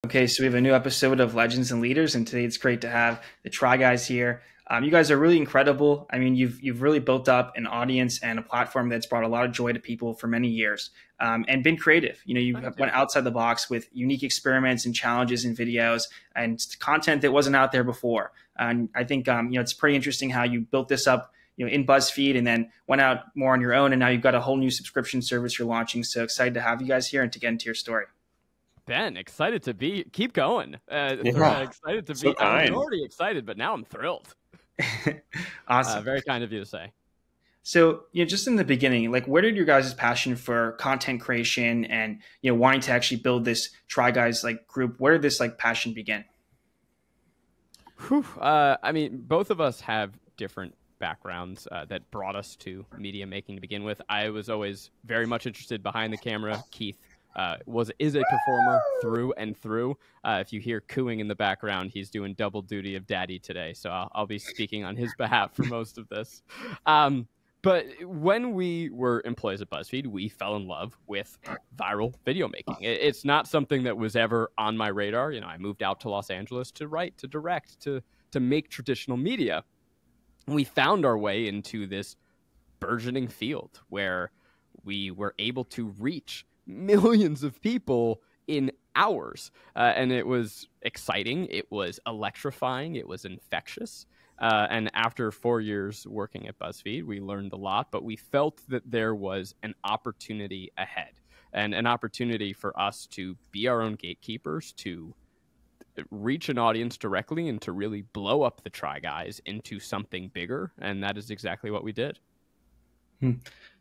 Okay, so we have a new episode of Legends and Leaders, and today it's great to have the Try Guys here. You guys are really incredible. I mean, you've really built up an audience and a platform that's brought a lot of joy to people for many years, and been creative. You know, you went outside the box with unique experiments and challenges and videos and content that wasn't out there before. And I think it's pretty interesting how you built this up, in BuzzFeed, and then went out more on your own, and now you've got a whole new subscription service you're launching. So excited to have you guys here and to get into your story. Ben, excited to keep going. Excited to So be. I'm kind. already excited, but now I'm thrilled. Awesome. Very kind of you to say. So, just in the beginning, like, where did your guys' passion for content creation and, wanting to actually build this Try Guys group, where did this passion begin? I mean, both of us have different backgrounds that brought us to media making to begin with. I was always very much interested behind the camera. Keith is a performer through and through. If you hear cooing in the background, he's doing double duty of daddy today. So I'll be speaking on his behalf for most of this. But when we were employees at BuzzFeed, we fell in love with viral video making. It's not something that was ever on my radar. I moved out to Los Angeles to write, to direct, to make traditional media. We found our way into this burgeoning field where we were able to reach millions of people in hours. And it was exciting. It was electrifying. It was infectious. And after 4 years working at BuzzFeed, we learned a lot, but we felt that there was an opportunity ahead, and an opportunity for us to be our own gatekeepers, to reach an audience directly, and to really blow up the Try Guys into something bigger. And that is exactly what we did.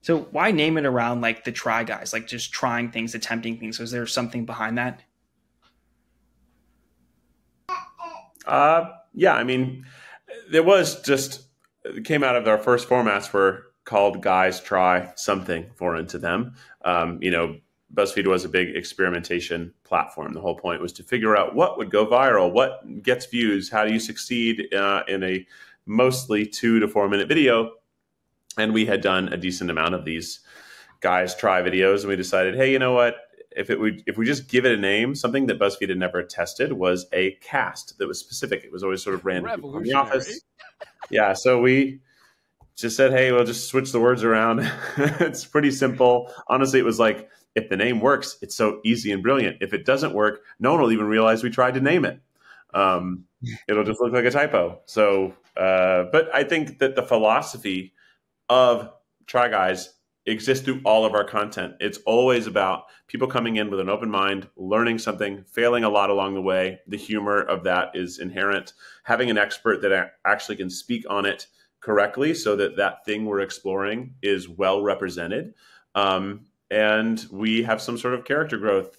So why name it around the Try Guys, just trying things, attempting things? Was there something behind that? Yeah, I mean, it came out of our first formats were called Guys Try Something Foreign to Them. BuzzFeed was a big experimentation platform. The whole point was to figure out what would go viral, what gets views, how do you succeed in a mostly 2 to 4 minute video. And we had done a decent amount of these Guys Try videos, and we decided, hey, you know what? If we just give it a name, something that BuzzFeed had never tested was a cast that was specific. It was always sort of random people from the office. Yeah, so we just said, hey, we'll just switch the words around. It's pretty simple. Honestly, it was like, if the name works, it's so easy and brilliant. If it doesn't work, no one will even realize we tried to name it. It'll just look like a typo. So, but I think that the philosophy of Try Guys exists through all of our content. It's always about people coming in with an open mind, learning something, failing a lot along the way. The humor of that is inherent. Having an expert that actually can speak on it correctly so that that thing we're exploring is well represented. And we have some sort of character growth.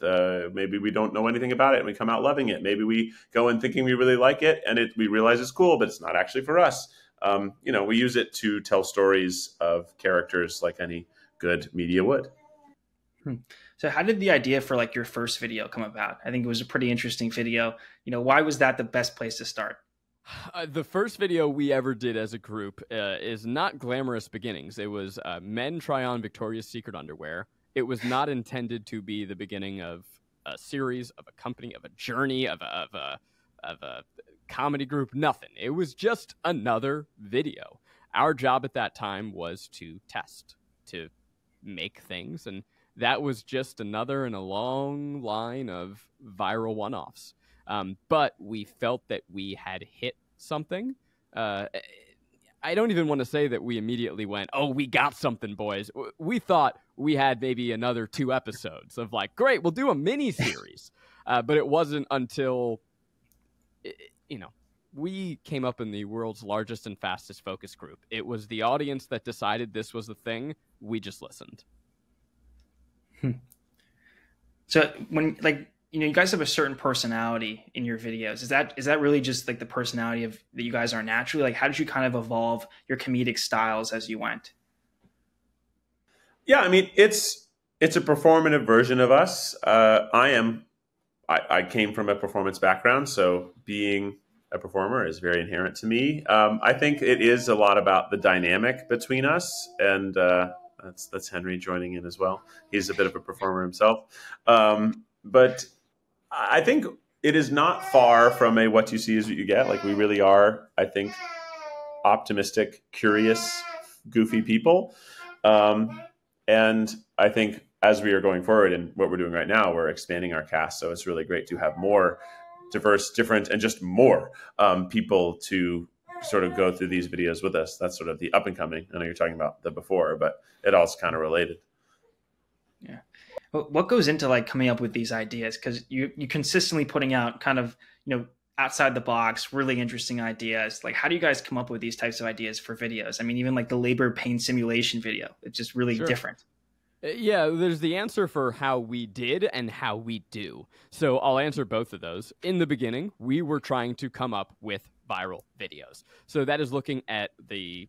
Maybe we don't know anything about it and we come out loving it. Maybe we go in thinking we really like it and we realize it's cool, but it's not actually for us. We use it to tell stories of characters like any good media would. So how did the idea for your first video come about? I think it was a pretty interesting video. Why was that the best place to start? The first video we ever did as a group is not glamorous beginnings. It was men try on Victoria's Secret underwear. It was not intended to be the beginning of a series, of a company, of a journey, of a comedy group, nothing. It was just another video. Our job at that time was to test, to make things, and that was just another in a long line of viral one-offs. But we felt that we had hit something. I don't even want to say that we immediately went, oh, we got something, boys. We thought we had maybe another 2 episodes of great, we'll do a mini series. But it wasn't until we came up in the world's largest and fastest focus group. It was the audience that decided this was the thing. We just listened. So when you guys have a certain personality in your videos. Is that really just the personality that you guys are naturally? How did you kind of evolve your comedic styles as you went? Yeah, I mean, it's a performative version of us. I came from a performance background, so being a performer is very inherent to me. I think it is a lot about the dynamic between us, and that's Henry joining in as well. He's a bit of a performer himself. But I think it is not far from a what you see is what you get. Like we really are, I think, optimistic, curious, goofy people. And I think as we are going forward and what we're doing right now, we're expanding our cast. So it's really great to have more diverse, different, and just more people to sort of go through these videos with us. That's sort of the up and coming. I know you're talking about the before, but it all's kind of related. Yeah. What goes into like coming up with these ideas? Because you consistently putting out kind of, outside the box, really interesting ideas. Like, how do you guys come up with these types of ideas for videos? I mean, even like the labor pain simulation video, it's just really different. Yeah, there's the answer for how we did and how we do. So I'll answer both of those. In the beginning, we were trying to come up with viral videos. So that is looking at the,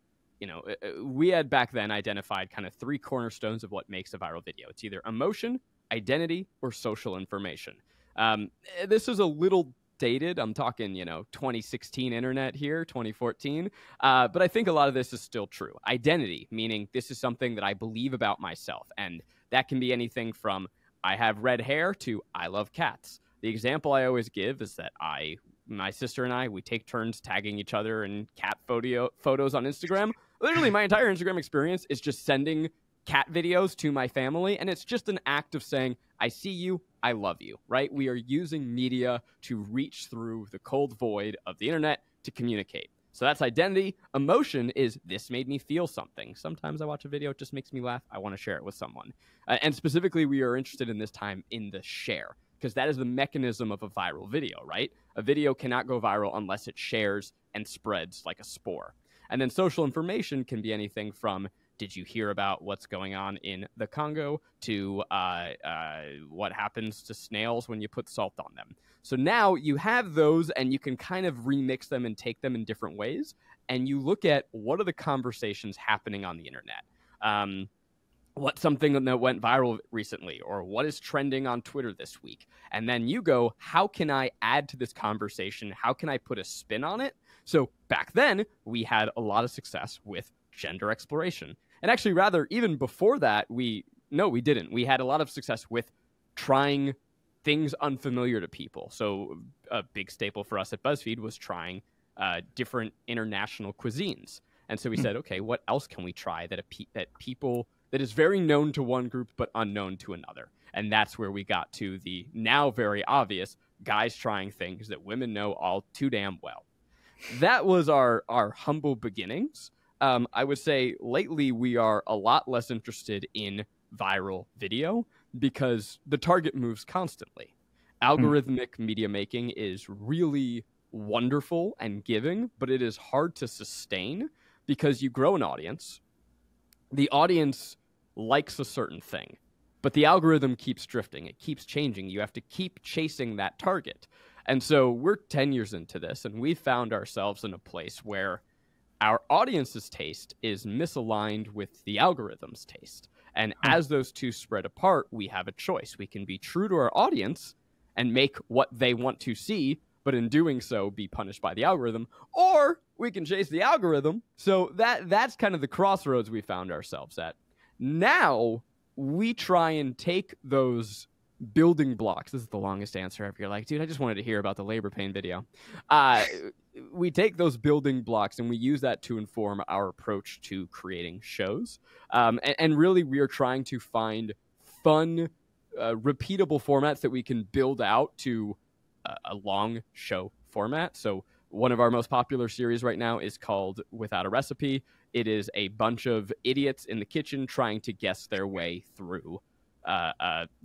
we had back then identified kind of 3 cornerstones of what makes a viral video. It's either emotion, identity, or social information. This is a little dated. I'm talking, 2016 internet here, 2014. But I think a lot of this is still true. Identity, meaning this is something that I believe about myself. And that can be anything from I have red hair to I love cats. The example I always give is that my sister and I, we take turns tagging each other in cat photos on Instagram. Literally, my entire Instagram experience is just sending cat videos to my family. And it's just an act of saying, I see you, I love you, right? We are using media to reach through the cold void of the internet to communicate. So that's identity. Emotion is this made me feel something. Sometimes I watch a video, it just makes me laugh. I want to share it with someone. And specifically, we are interested in this time in the share, because that is the mechanism of a viral video, right? A video cannot go viral unless it shares and spreads like a spore. And then social information can be anything from did you hear about what's going on in the Congo to what happens to snails when you put salt on them? So now you have those and you can kind of remix them and take them in different ways. And you look at what are the conversations happening on the internet? What's something that went viral recently, or what is trending on Twitter this week? And then you go, how can I add to this conversation? How can I put a spin on it? So back then, we had a lot of success with gender exploration. And actually, rather, even before that, we didn't. We had a lot of success with trying things unfamiliar to people. So a big staple for us at BuzzFeed was trying different international cuisines. And so we said, okay, what else can we try that that is very known to one group but unknown to another? And that's where we got to the now very obvious guys trying things that women know all too damn well. That was our humble beginnings. I would say lately we are a lot less interested in viral video because the target moves constantly. Algorithmic media making is really wonderful and giving, but it is hard to sustain because you grow an audience. The audience likes a certain thing, but the algorithm keeps drifting. It keeps changing. You have to keep chasing that target. And so we're 10 years into this, and we found ourselves in a place where our audience's taste is misaligned with the algorithm's taste. And as those two spread apart, we have a choice. We can be true to our audience and make what they want to see, but in doing so, be punished by the algorithm, or we can chase the algorithm. So that's kind of the crossroads we found ourselves at. Now, we try and take those building blocks. This is the longest answer ever. You're like, dude, I just wanted to hear about the labor pain video. We take those building blocks and we use that to inform our approach to creating shows. And really, we are trying to find fun, repeatable formats that we can build out to a long show format. So one of our most popular series right now is called Without a Recipe. It is a bunch of idiots in the kitchen trying to guess their way through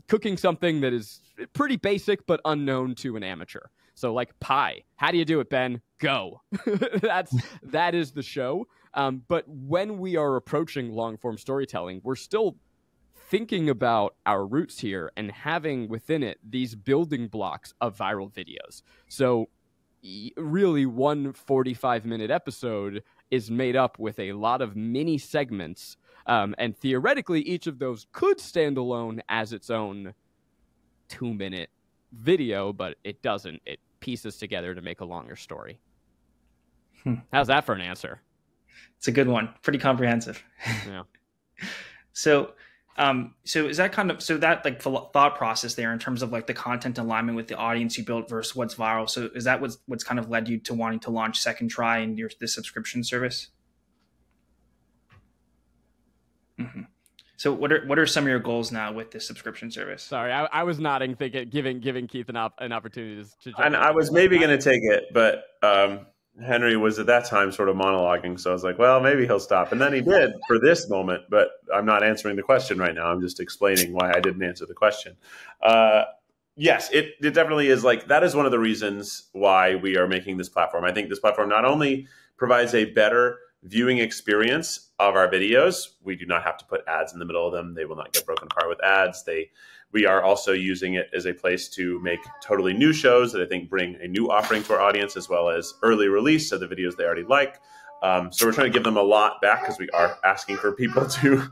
cooking something that is pretty basic but unknown to an amateur. So like pie. How do you do it, Ben? Go. That is the show. But when we are approaching long-form storytelling, we're still thinking about our roots here and having within it these building blocks of viral videos. So really, one 45-minute episode is made up with a lot of mini segments. And theoretically, each of those could stand alone as its own 2-minute video, but it doesn't. It pieces together to make a longer story. How's that for an answer? It's a good one. Pretty comprehensive. Yeah. So So is that kind of, so that like thought process there in terms of like the content alignment with the audience you built versus what's viral? So is that what's kind of led you to wanting to launch Second Try and the subscription service? Mm-hmm. So what are some of your goals now with this subscription service? Sorry, I was nodding, thinking, giving Keith an opportunity to jump And in. I was maybe going to take it, but Henry was at that time sort of monologuing. So I was like, well, maybe he'll stop. And then he did for this moment, but I'm not answering the question right now. I'm just explaining why I didn't answer the question. Yes, it definitely is like, that is one of the reasons why we are making this platform. I think this platform not only provides a better viewing experience of our videos. We do not have to put ads in the middle of them. They will not get broken apart with ads. We are also using it as a place to make totally new shows that I think bring a new offering to our audience, as well as early release of the videos they already like. So we're trying to give them a lot back because we are asking for people to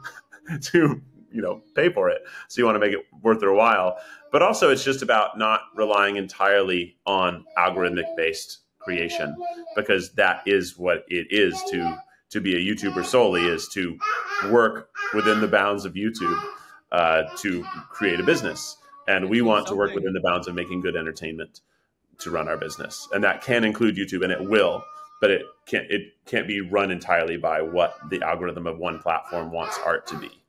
pay for it. So you want to make it worth their while. But also it's just about not relying entirely on algorithmic based creation, because that is what it is to be a YouTuber solely, is to work within the bounds of YouTube to create a business. And we want to work within the bounds of making good entertainment to run our business. And that can include YouTube, and it will, but it can't be run entirely by what the algorithm of one platform wants art to be.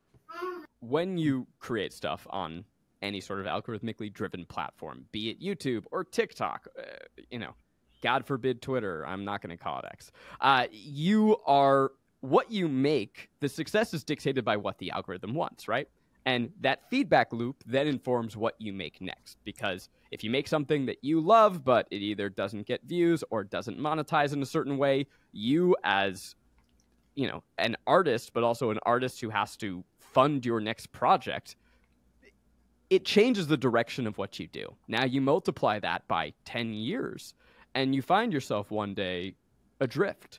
When you create stuff on any sort of algorithmically driven platform, be it YouTube or TikTok, God forbid Twitter, I'm not going to call it X. What you make, the success is dictated by what the algorithm wants, right? And that feedback loop then informs what you make next. Because if you make something that you love, but it either doesn't get views or doesn't monetize in a certain way, you as, an artist, but also an artist who has to fund your next project, it changes the direction of what you do. Now you multiply that by 10 years. And you find yourself one day adrift,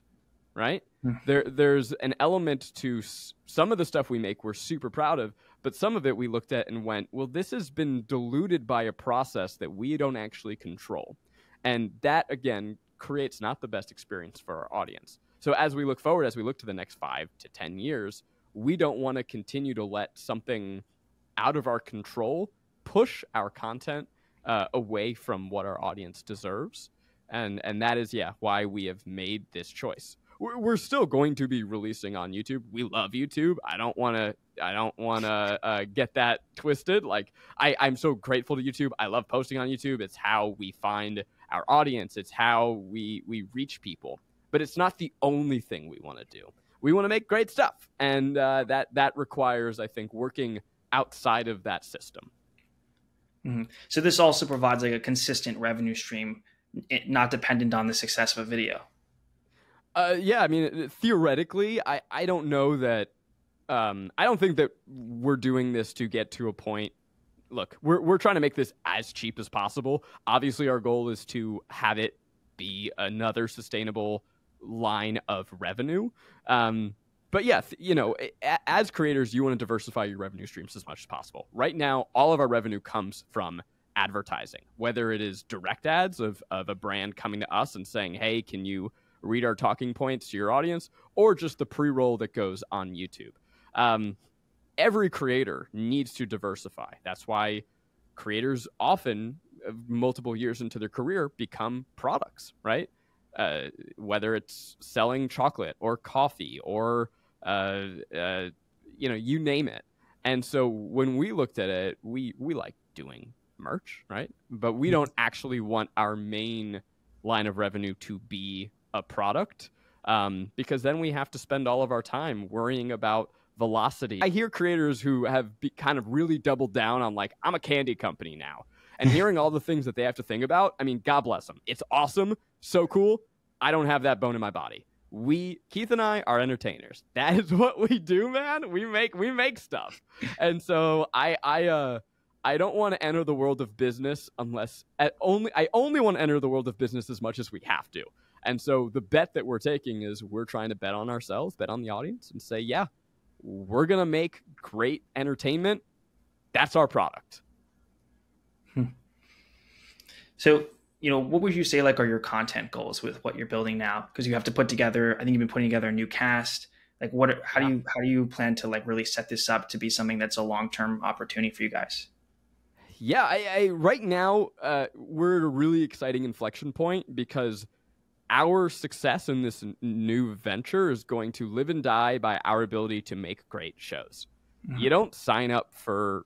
right? There's an element to some of the stuff we make we're super proud of, but some of it we looked at and went, well, this has been diluted by a process that we don't actually control. And that, again, creates not the best experience for our audience. So as we look forward, as we look to the next 5 to 10 years, we don't want to continue to let something out of our control push our content away from what our audience deserves. And that is, why we have made this choice. We're still going to be releasing on YouTube. We love YouTube. I don't want to get that twisted. Like I'm so grateful to YouTube. I love posting on YouTube. It's how we find our audience. It's how we reach people. But it's not the only thing we want to do. We want to make great stuff, and that requires, I think, working outside of that system. Mm-hmm. So this also provides like a consistent revenue stream, not dependent on the success of a video. I mean, theoretically, I don't know that. I don't think that we're doing this to get to a point. Look, we're trying to make this as cheap as possible. Obviously, our goal is to have it be another sustainable line of revenue. But yeah, as creators, you want to diversify your revenue streams as much as possible. Right now, all of our revenue comes from advertising, whether it is direct ads of a brand coming to us and saying, hey, can you read our talking points to your audience, or just the pre-roll that goes on YouTube. Every creator needs to diversify. That's why creators often, multiple years into their career, become products, right? Whether it's selling chocolate or coffee or, you name it. And so when we looked at it, we like doing merch, right? But we don't actually want our main line of revenue to be a product, because then we have to spend all of our time worrying about velocity. I hear creators who have kind of really doubled down on like, I'm a candy company now, and hearing all the things that they have to think about. I mean, God bless them. It's awesome. So cool. I don't have that bone in my body. Keith and I are entertainers. That is what we do, man. We make stuff. And so I don't want to enter the world of business I only want to enter the world of business as much as we have to. And so the bet that we're taking is we're trying to bet on ourselves, bet on the audience, and say, yeah, we're going to make great entertainment. That's our product. So, what would you say like are your content goals with what you're building now? Because you have to put together, I think you've been putting together a new cast. Like, how do you plan to like really set this up to be something that's a long-term opportunity for you guys? Yeah, I right now we're at a really exciting inflection point because our success in this new venture is going to live and die by our ability to make great shows. You don't sign up for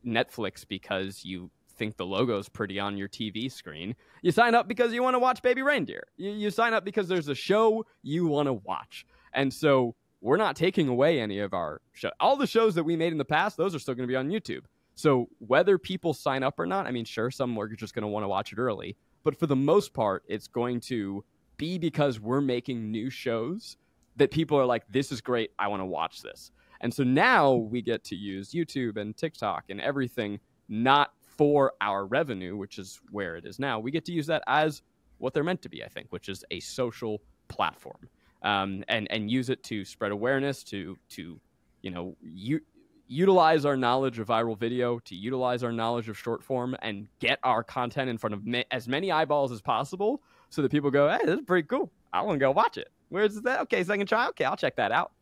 Netflix because you think the logo's pretty on your TV screen. You sign up because you want to watch Baby Reindeer. You sign up because there's a show you want to watch. And so we're not taking away any of our show. All the shows that we made in the past, those are still going to be on YouTube. So whether people sign up or not, I mean, sure, some are just going to want to watch it early. But for the most part, it's going to be because we're making new shows that people are like, this is great, I want to watch this. And so now we get to use YouTube and TikTok and everything, not for our revenue, which is where it is now. We get to use that as what they're meant to be, I think, which is a social platform, and use it to spread awareness, to utilize our knowledge of viral video, to utilize our knowledge of short form, and get our content in front of as many eyeballs as possible, so that people go, hey, this is pretty cool, I want to go watch it. Where's that? Okay, second try. Okay, I'll check that out.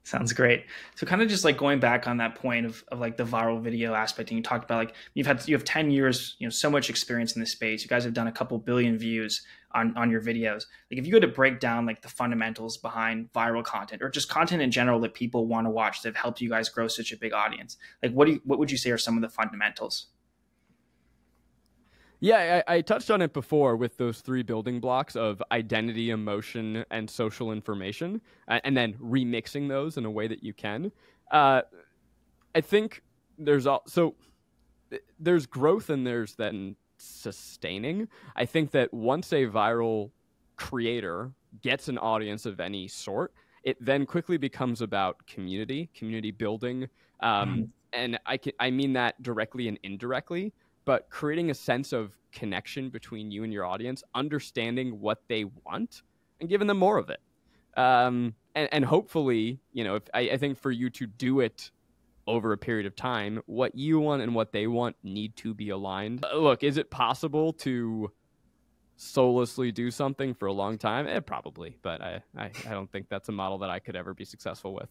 Sounds great. So kind of just like going back on that point of like the viral video aspect, and you talked about like you have 10 years, so much experience in this space. You guys have done a couple billion views on your videos. Like if you go to break down like the fundamentals behind viral content or just content in general that people want to watch that have helped you guys grow such a big audience, like what would you say are some of the fundamentals? Yeah, I touched on it before with those 3 building blocks of identity, emotion, and social information, and then remixing those in a way that you can. I think there's growth and there's then sustaining. I think that once a viral creator gets an audience of any sort, it then quickly becomes about community building, and I mean that directly and indirectly. But creating a sense of connection between you and your audience, understanding what they want, and giving them more of it. And hopefully, I think for you to do it over a period of time, what you want and what they want need to be aligned. Look, is it possible to soullessly do something for a long time? Probably, but I don't think that's a model that I could ever be successful with.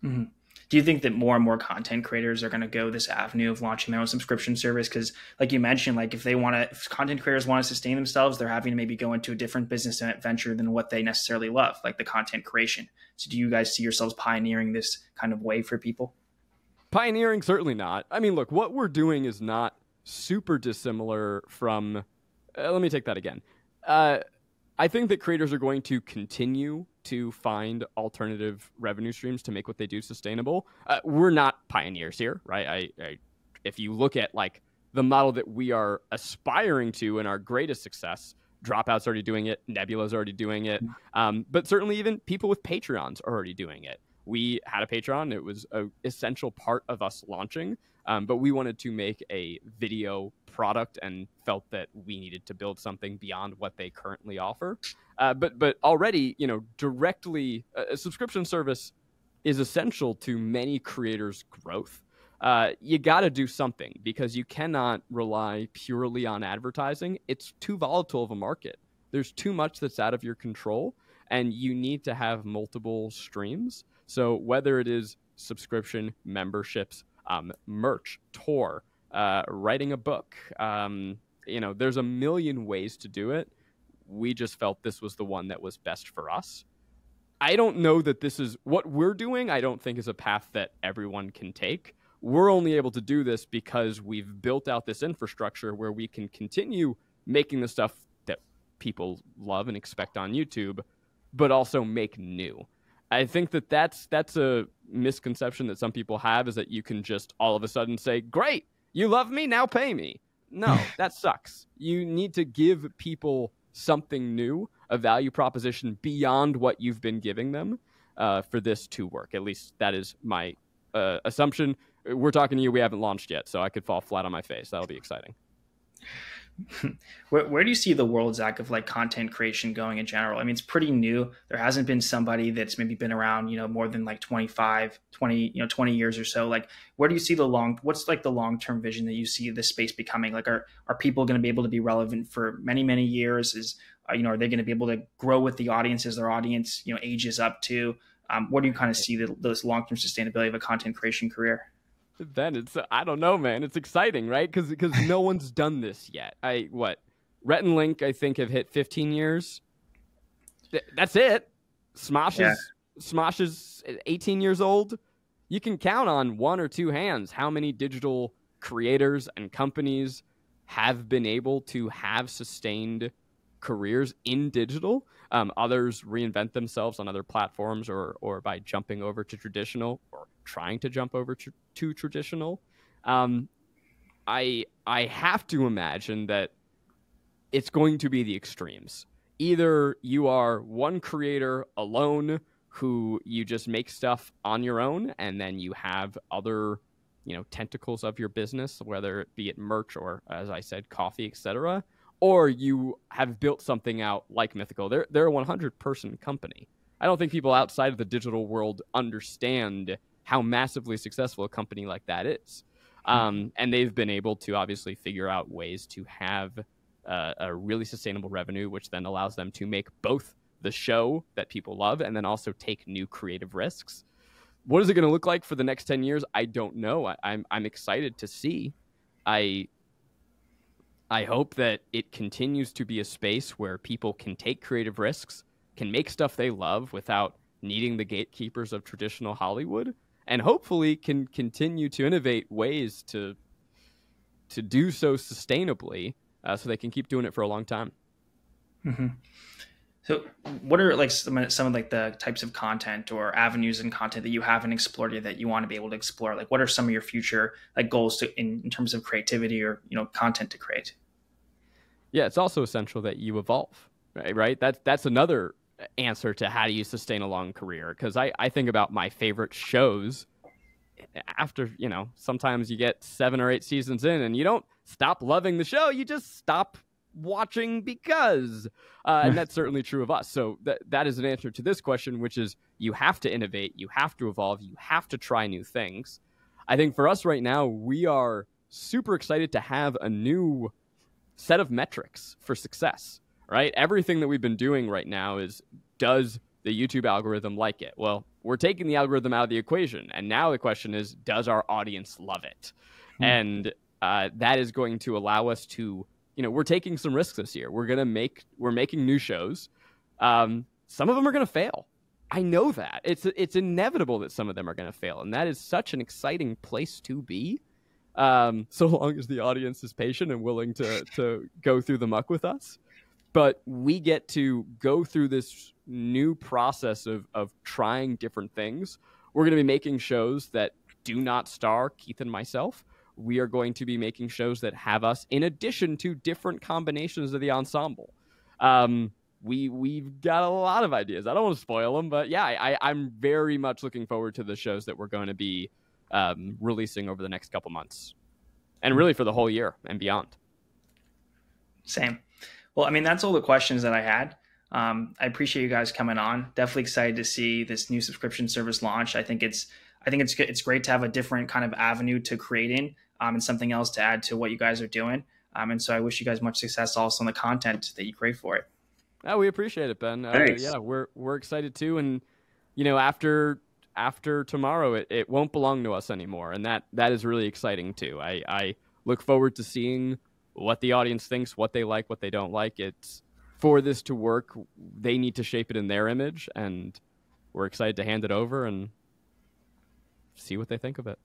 Mm-hmm. Do you think that more and more content creators are going to go this avenue of launching their own subscription service? Because like you mentioned, like if content creators want to sustain themselves, they're having to maybe go into a different business venture than what they necessarily love, like the content creation. So do you guys see yourselves pioneering this kind of way for people? Pioneering, certainly not. I mean, look, what we're doing is not super dissimilar from, let me take that again. I think that creators are going to continue to find alternative revenue streams to make what they do sustainable. We're not pioneers here, right? If you look at like the model that we are aspiring to in our greatest success, Dropout's already doing it, Nebula's already doing it, but certainly even people with Patreons are already doing it. We had a Patreon. It was an essential part of us launching, but we wanted to make a video product and felt that we needed to build something beyond what they currently offer. But already, directly, a subscription service is essential to many creators' growth. You got to do something because you cannot rely purely on advertising. It's too volatile of a market. There's too much that's out of your control, and you need to have multiple streams. So whether it is subscription, memberships, merch, tour, writing a book, there's a million ways to do it. We just felt this was the one that was best for us. I don't know that this is what we're doing. I don't think is a path that everyone can take. We're only able to do this because we've built out this infrastructure where we can continue making the stuff that people love and expect on YouTube, but also make new. I think that that's a misconception that some people have, is that you can just all of a sudden say, great, you love me, now pay me. No, that sucks. You need to give people something new, a value proposition beyond what you've been giving them for this to work. At least that is my assumption. We're talking to you. We haven't launched yet, so I could fall flat on my face. That'll be exciting. Where do you see the world, Zach, of like content creation going in general? I mean, it's pretty new. There hasn't been somebody that's maybe been around, more than like 25, 20, 20 years or so. Like, where do you see what's like the long-term vision that you see this space becoming? Like, are people going to be able to be relevant for many, many years? Are they going to be able to grow with the audience as their audience, ages up to? What do you kind of see this long-term sustainability of a content creation career? Then I don't know, man. It's exciting, right? Because no one's done this yet. Rhett and Link, I think, have hit 15 years. That's it. Smosh is 18 years old. You can count on one or two hands how many digital creators and companies have been able to have sustained careers in digital. Others reinvent themselves on other platforms or by jumping over to traditional or trying to jump over to traditional. I have to imagine that it's going to be the extremes. Either you are one creator alone who you just make stuff on your own, and then you have other, tentacles of your business, whether it be it merch or, as I said, coffee, etc. Or you have built something out like Mythical. They're a 100-person company. I don't think people outside of the digital world understand how massively successful a company like that is. And they've been able to obviously figure out ways to have a really sustainable revenue, which then allows them to make both the show that people love and then also take new creative risks. What is it going to look like for the next 10 years? I don't know. I'm excited to see. I hope that it continues to be a space where people can take creative risks, can make stuff they love without needing the gatekeepers of traditional Hollywood, and hopefully can continue to innovate ways to do so sustainably, so they can keep doing it for a long time. Mm-hmm. So what are like some of like the types of content or avenues in content that you haven't explored yet that you want to be able to explore? Like, what are some of your future like goals in terms of creativity or, content to create? Yeah, it's also essential that you evolve, right? That's another answer to how do you sustain a long career. Because I think about my favorite shows after, sometimes you get 7 or 8 seasons in and you don't stop loving the show. You just stop watching because, and that's certainly true of us. So that is an answer to this question, which is you have to innovate, you have to evolve, you have to try new things. I think for us right now, we are super excited to have a new set of metrics for success, right? Everything that we've been doing right now is, does the YouTube algorithm like it? Well, we're taking the algorithm out of the equation. And now the question is, does our audience love it? And that is going to allow us to, we're taking some risks this year. We're making new shows. Some of them are going to fail. I know that. It's inevitable that some of them are going to fail. And that is such an exciting place to be. So long as the audience is patient and willing to go through the muck with us. But we get to go through this new process of trying different things. We're going to be making shows that do not star Keith and myself. We are going to be making shows that have us in addition to different combinations of the ensemble. We've got a lot of ideas. I don't want to spoil them, but yeah, I'm very much looking forward to the shows that we're going to be releasing over the next couple months, and really for the whole year and beyond. Same. Well, I mean, that's all the questions that I had. I appreciate you guys coming on. Definitely excited to see this new subscription service launch. I think it's great to have a different kind of avenue to create in, and something else to add to what you guys are doing. And so I wish you guys much success also on the content that you create for it. Oh, we appreciate it, Ben. Yeah, we're excited too. And after tomorrow, it won't belong to us anymore, and that is really exciting too. I look forward to seeing what the audience thinks, what they like, what they don't like. It's for this to work, they need to shape it in their image, and we're excited to hand it over and see what they think of it.